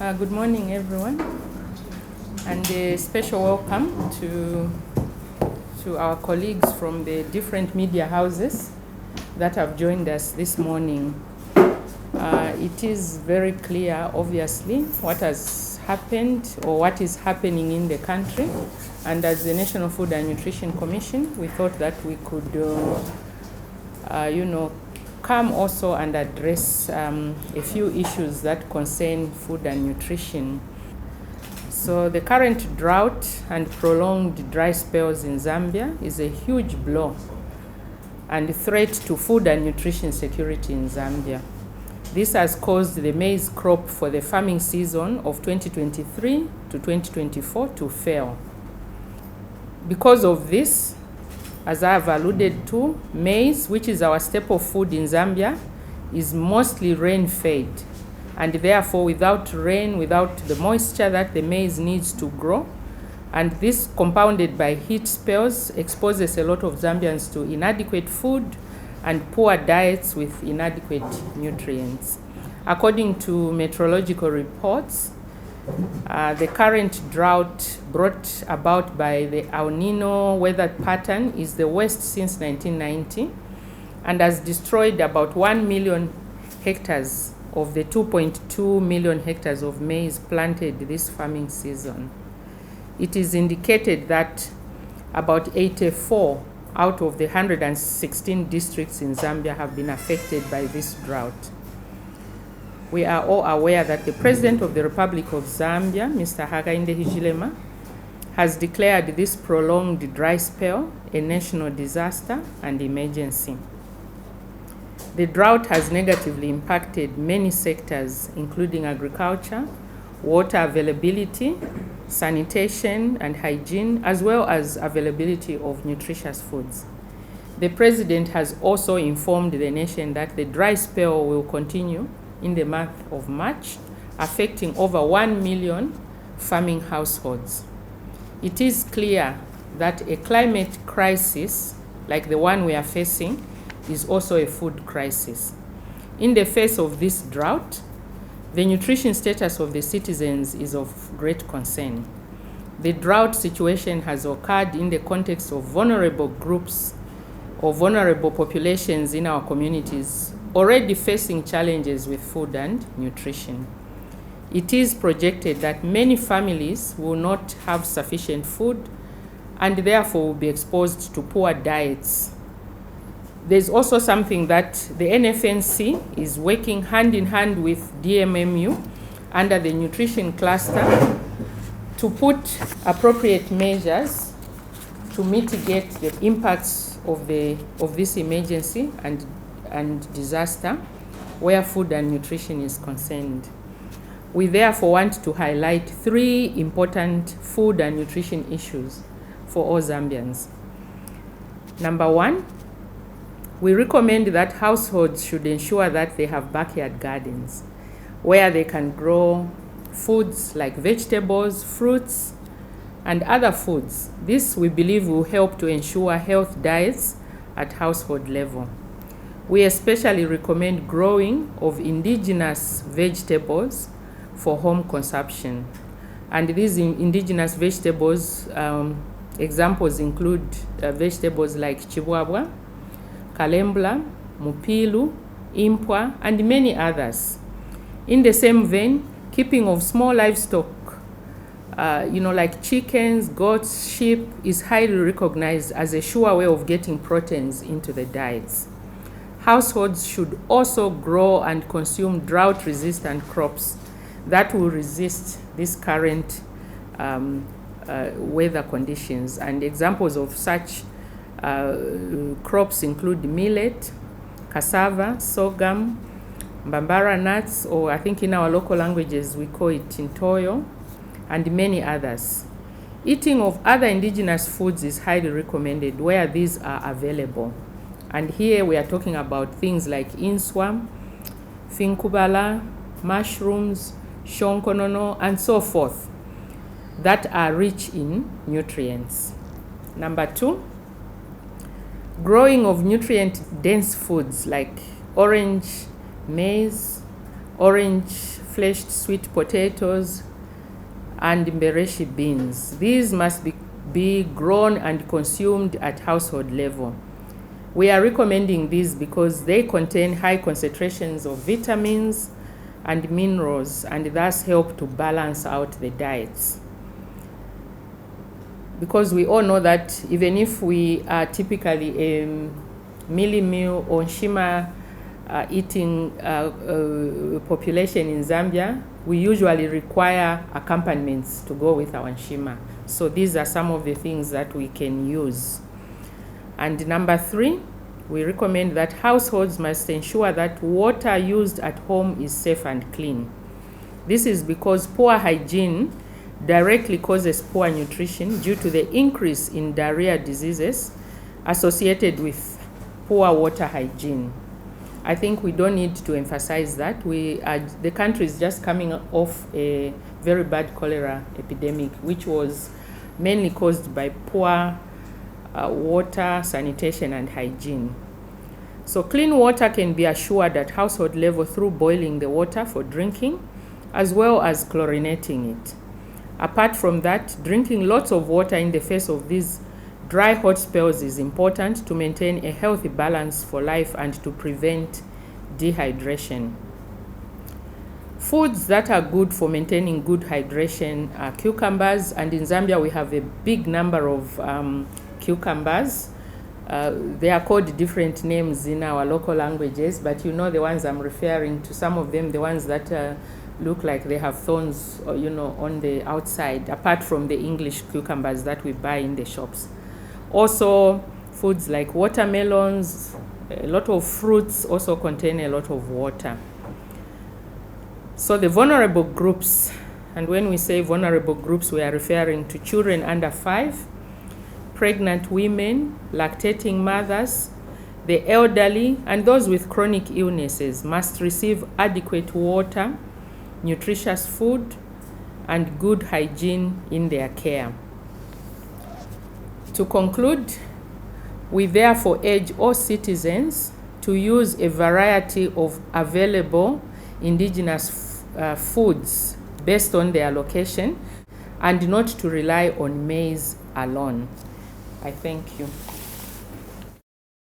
Good morning, everyone, and a special welcome to our colleagues from the different media houses that have joined us this morning. It is very clear, obviously, what has happened or what is happening in the country, and as the National Food and Nutrition Commission, we thought that we could, come also and address a few issues that concern food and nutrition. So the current drought and prolonged dry spells in Zambia is a huge blow and threat to food and nutrition security in Zambia. This has caused the maize crop for the farming season of 2023 to 2024 to fail. Because of this, as I have alluded to, maize, which is our staple food in Zambia, is mostly rain-fed, and therefore without rain, without the moisture that the maize needs to grow, and this compounded by heat spells exposes a lot of Zambians to inadequate food and poor diets with inadequate nutrients. According to meteorological reports, the current drought brought about by the El Nino weather pattern is the worst since 1990 and has destroyed about 1 million hectares of the 2.2 million hectares of maize planted this farming season. It is indicated that about 84 out of the 116 districts in Zambia have been affected by this drought. We are all aware that the President of the Republic of Zambia, Mr. Hakainde Hichilema, has declared this prolonged dry spell a national disaster and emergency. The drought has negatively impacted many sectors, including agriculture, water availability, sanitation and hygiene, as well as availability of nutritious foods. The President has also informed the nation that the dry spell will continue in the month of March, affecting over 1 million farming households. It is clear that a climate crisis like the one we are facing is also a food crisis. In the face of this drought, the nutrition status of the citizens is of great concern. The drought situation has occurred in the context of vulnerable groups or vulnerable populations in our communities already facing challenges with food and nutrition. It is projected that many families will not have sufficient food and therefore will be exposed to poor diets. There's also something that the NFNC is working hand in hand with DMMU under the nutrition cluster to put appropriate measures to mitigate the impacts of this emergency and disaster where food and nutrition is concerned. We therefore want to highlight 3 important food and nutrition issues for all Zambians. Number 1, we recommend that households should ensure that they have backyard gardens where they can grow foods like vegetables, fruits, and other foods. This, we believe, will help to ensure health diets at household level. We especially recommend growing of indigenous vegetables for home consumption. And these indigenous vegetables, examples include vegetables like chibwabwa, kalembla, mupilu, impwa, and many others. In the same vein, keeping of small livestock, like chickens, goats, sheep, is highly recognized as a sure way of getting proteins into the diets. Households should also grow and consume drought-resistant crops that will resist this current weather conditions. And examples of such crops include millet, cassava, sorghum, mbambara nuts, or I think in our local languages we call it tintoyo, and many others. Eating of other indigenous foods is highly recommended where these are available. And here we are talking about things like inswa, finkubala, mushrooms, shonkonono, and so forth, that are rich in nutrients. Number 2, growing of nutrient-dense foods like orange, maize, orange-fleshed sweet potatoes, and mbereshi beans. These must be grown and consumed at household level. We are recommending these because they contain high concentrations of vitamins and minerals and thus help to balance out the diets. Because we all know that even if we are typically a mealie meal or nshima eating population in Zambia, we usually require accompaniments to go with our nshima. So these are some of the things that we can use. And number 3, we recommend that households must ensure that water used at home is safe and clean. This is because poor hygiene directly causes poor nutrition due to the increase in diarrhea diseases associated with poor water hygiene. I think we don't need to emphasize that. The country is just coming off a very bad cholera epidemic, which was mainly caused by poor water, sanitation, and hygiene. So clean water can be assured at household level through boiling the water for drinking, as well as chlorinating it. Apart from that, drinking lots of water in the face of these dry hot spells is important to maintain a healthy balance for life and to prevent dehydration. Foods that are good for maintaining good hydration are cucumbers, and in Zambia we have a big number of cucumbers. They are called different names in our local languages, but you know the ones I'm referring to. Some of them, the ones that look like they have thorns, on the outside, apart from the English cucumbers that we buy in the shops. Also, foods like watermelons, a lot of fruits also contain a lot of water. So the vulnerable groups, and when we say vulnerable groups, we are referring to children under 5, pregnant women, lactating mothers, the elderly, and those with chronic illnesses must receive adequate water, nutritious food, and good hygiene in their care. To conclude, we therefore urge all citizens to use a variety of available indigenous foods based on their location and not to rely on maize alone. I thank you.